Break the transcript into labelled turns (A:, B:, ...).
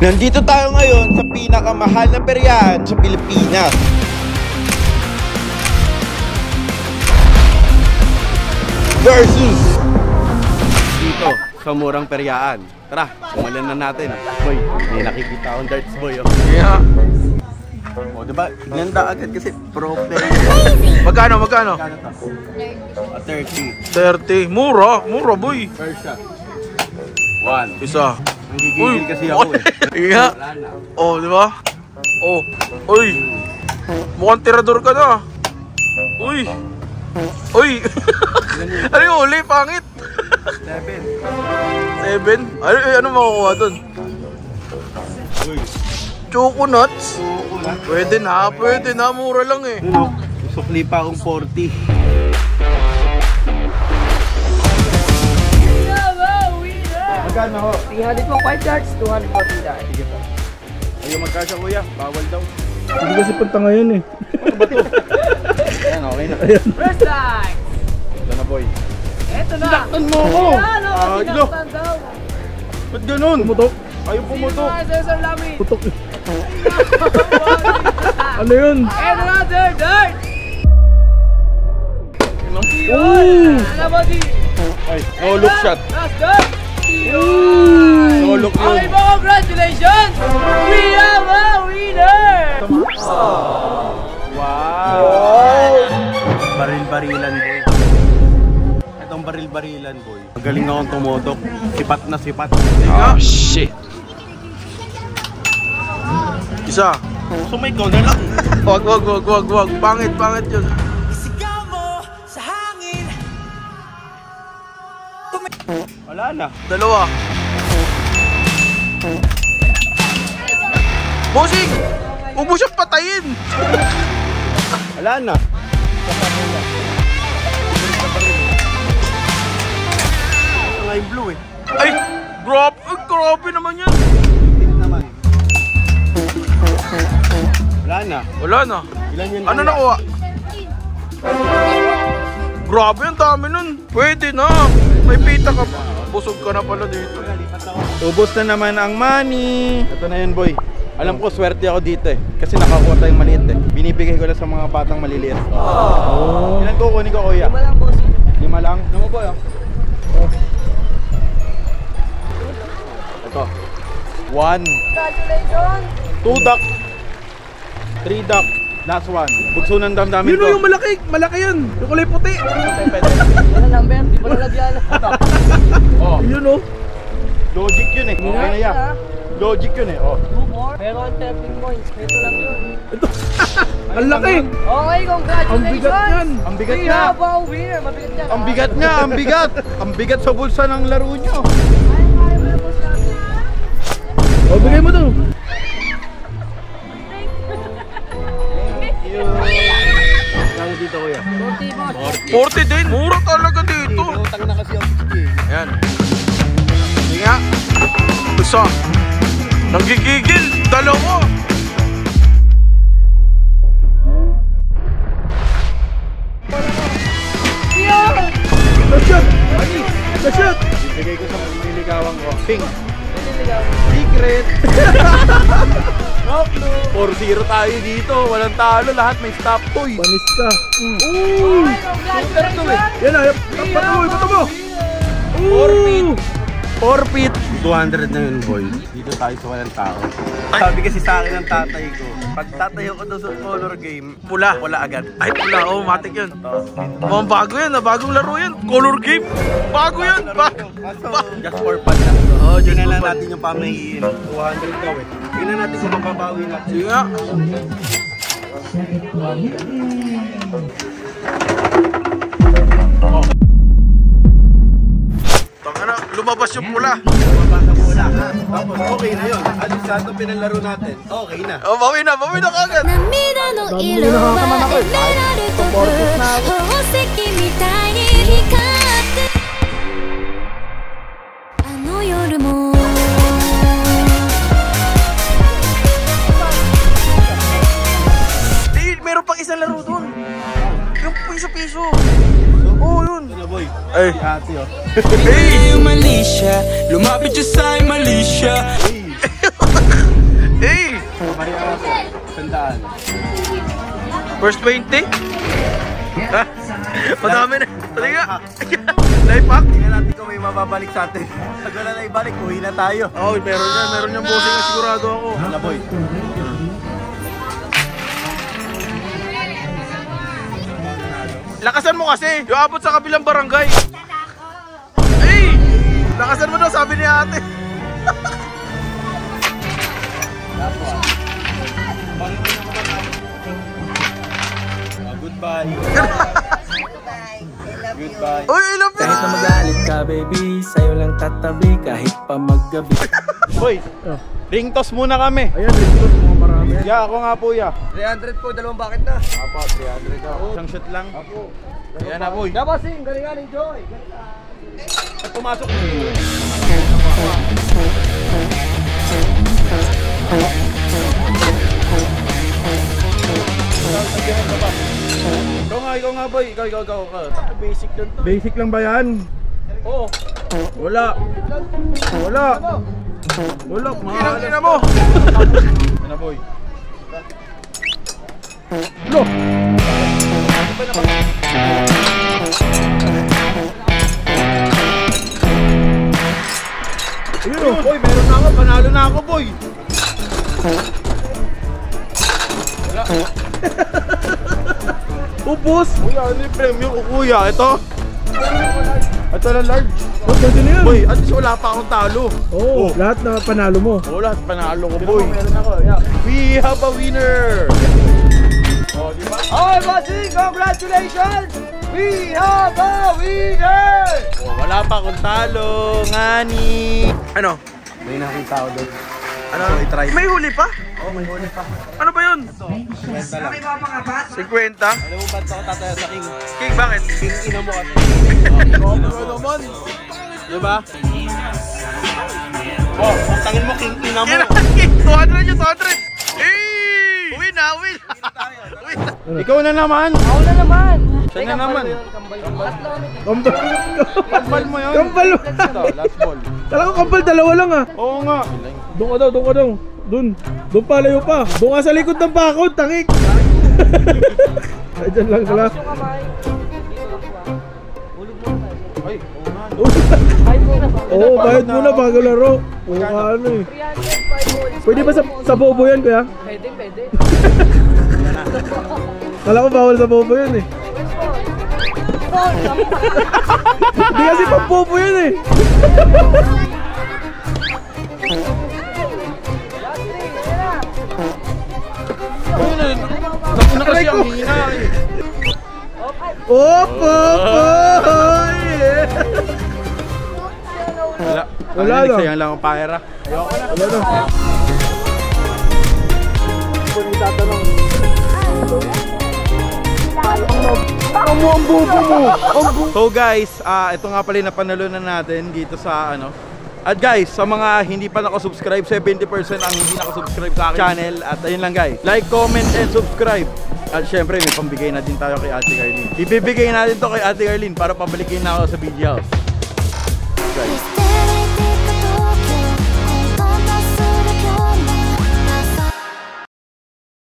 A: Nandito tayo ngayon sa pinakamahal na peryahan sa Pilipinas. Versus dito sa murang peryahan. Tara, umalan na natin. Boy, may nakikita akong darts boy.
B: Yeah.
A: O diba, ganda agad kasi pro player.
B: Magkano?
A: Magkano to? 30.
B: 30. Mura boy.
A: First shot. 1.
B: Isa.
A: Nanggigigil kasi ako eh.
B: Iya. Oh, di ba? Oh. Uy. Mukhang tirador ka na. Uy. Uy. Ano yung uli? Pangit. 7. Ano makukuha dun?
A: Uy.
B: Choconuts? Pwede na. Mura lang eh.
A: Sukli pa akong 40. Magkano ho?
C: 300 po 5 darts, 240 darts.
A: Sige po. Ayaw magkasya kuya, bawal daw.
D: Hindi kasi punta ngayon eh.
A: Ano ba to? Ayan, okay na.
C: First line!
A: Ito na boy.
C: Eto na!
A: Sinaktan mo ako!
C: Ano? Sinaktan daw!
A: Ba't ganun?
D: Pumutok.
A: Ayaw pumutok.
C: Sino nga Cesar Lamin?
D: Putok. Ano yun?
C: Eto na, dart! Dart!
D: Ooh!
C: Ano ba di?
A: Ay, no look shot.
C: Last dart!
A: No look yun.
C: Okay po, congratulations! We have a winner!
A: Wow! Baril-barilan boy. Itong baril-barilan boy. Magaling akong tumutok. Sipat na sipat.
B: Oh, shit. Isa.
A: Sumay ko na lang.
B: Wag. Pangit yun.
A: Wala na.
B: Dalawa. Bossing! Huwag mo siyang patayin!
A: Wala na. Ito nga yung blue eh.
B: Ay! Grabe naman yan!
A: Pink naman. Wala na.
B: Wala na.
A: Ilan yun?
B: Ano nakuha? Grabe, ang dami nun. Pwede na. May pita ka pa. Busog ka na pala dito.
A: Ubos na naman ang money. Ito na yun boy. Alam ko swerte ako dito eh. Kasi nakakuha tayong maliit eh. Binibigay ko lang sa mga batang maliliit. Oh. Ilan kukunin ko kuya?
C: 5 lang boss.
A: 5 lang? Ano boy oh? Ito. 1.
C: Congratulations!
A: 2 duck. 3 duck. Last one. Bugso ng damdamin ko.
D: Yun yung malaki. Malaki yun. Yung kulay puti.
C: Ano number? Di ba nalagyan?
A: Oh.
D: Yun oh.
A: Logic yun eh. Okay na yan. Logic yun eh. Oh.
C: 2 more. Pero ang 13 points. Ito lang yun.
D: Ang laki.
C: Okay, congratulations!
D: Ang bigat yan.
A: Ang bigat
C: We
A: nga.
C: have a winner. Mabigat yan.
A: Ang bigat niya. Ang bigat. Ang bigat sa bulsa ng laro nyo.
D: O, bigay mo to.
A: Kano dito kuya?
B: 40 din. Mura talaga dito.
A: Utang na kasi ang 60 eh.
B: Ayan. Hindi nga. Isa. Nanggigigil. Dalawa.
D: Na-shot.
A: Bibigay ko sa nililigawan ko. Pink. Secret. No clue. 4-0 tayo dito. Walang talo. Lahat may stop. Uy.
D: Panis ka.
C: Okay, congratulations!
D: Yan na. Bato mo.
A: 4 feet. 4 feet. 200 na yun boy. Dito tayo sa walang tao. Sabi kasi sa akin ng tatay ko, pag tatayo ko daw sa color game,
B: Pula.
A: wala agad.
B: Ay, pula. Oh, matik yun. Mukhang bago yan. Bagong laro yan. Color game. Bago yan.
A: Just for fun lang.
B: Oh, just
A: Tingnan
B: for
A: lang
B: fun.
A: natin yung pamahiin. 200 daw eh. Tingnan natin kung mababawi natin.
B: Sige nga. Tangina, lumabas yung pula.
A: Mabasa mo wala ha. Tapos okay na yun. At sa itong pinalaro natin, okay na.
B: Oh, bawi na kagad.
E: 涙の色はエメラルドブルー宝石みたいに光ってあの夜も
B: Meron pang isang laro dun. Yung piso-piso. Oo, yun.
A: Ano boy?
B: Ay.
A: Si ate oh.
F: Hey, Malisha, lumapit siya sa'yo, Malisha.
A: Hey.
B: First 20? Ha? Madami na. Talaga. Life hack?
A: Tingnan natin kung may mababalik sa atin. Pag wala na ibalik, uwi na tayo.
B: Oo, meron niyang bossing na sigurado ako.
A: Wala boy.
B: Lakasan mo kasi. Yung abot sa kabilang barangay. Hey! Lakasan mo daw, sabi ni ate.
A: Goodbye. Goodbye.
B: Uy, I love you!
F: Kahit na magalit ka baby, sa'yo lang tatabi kahit pa maggabi.
A: Boy, ring toss muna kami.
D: Ayan, rintos mga marami.
A: Ya, ako nga po ya.
C: 300 po, dalawang bucket na.
A: Apo, 300 ako. Isang shot lang. Apo. Ayan na boy.
C: Dabasing, galingan ni Joy.
A: Pumasok. Ikaw nga boy. Ikaw. Basic lang to.
D: Basic lang ba yan?
A: Oo. Wala.
B: Ina mo!
A: Ayan na boy.
D: Lo!
A: Ayun boy, meron na ako. Panalo na ako boy.
D: Upos!
A: Kuya, ano yung premium ko kuya? Ito? Ito na large.
D: Oh, pwede na yan.
A: Boy, at least wala pa akong talo.
D: Oo, lahat na panalo mo.
A: Oo, lahat panalo ko boy. Meron ako. We have a winner. Oh, di ba?
C: Okay, bossing, congratulations! We have a winner!
A: Oh, wala pa akong talo. Ngani.
B: Ano?
A: May nakita ako doon.
B: Ano?
A: i-try.
B: May huli pa?
A: Oh, may huli pa.
B: Ano ba yun?
A: 50 lang.
B: 50?
A: Alam mo ba't ako tataya sa king?
B: King, bakit?
A: King ina mo kasi. Oh, ano naman? Diba? Oh, tangin mo king ina mo.
B: King, 200 yun, 200! Hey! Uwi na. Uwi na.
A: Ikaw na naman.
C: Ako na naman!
A: Siya na naman.
D: Kambal.
A: Kambal mo yun.
D: Kambal mo.
A: Ito, last ball.
D: Talagang kambal, dalawa lang ah.
A: Oo nga.
D: Doon ka daw. Doon pa, layo pa. Doon ka sa likod ng bakod, tangik. Ay, dyan lang pala.
C: Yung kamay. Dito lang po ah. Hulog muna tayo.
A: Ay, oo nga.
C: Kahit muna ba?
D: Oo, bayad muna bago laro. Oo ka ano eh.
C: 305 volts.
D: Pwede ba sa bobo yan, kuya?
C: Pwede.
D: Kala ko bawal sa bobo yan eh. Hindi kasi pang bobo yan eh.
A: Ayun na. Nakuna kasi ang hina eh.
D: Opo! Yeah.
A: Wala.
D: Wala na.
A: Sayang lang ang pahera. Ayoko na.
D: Wala na.
A: So guys, ito nga pala yung napanalunan natin dito sa ano. At guys, sa mga hindi pa nakasubscribe, 70% ang hindi nakasubscribe sa aking channel. At ayun lang guys, like, comment, and subscribe. At syempre may pambigay na din tayo kay Ate Carlene. Ibibigay natin to kay Ate Carlene para pabalikin na ako sa video. Guys.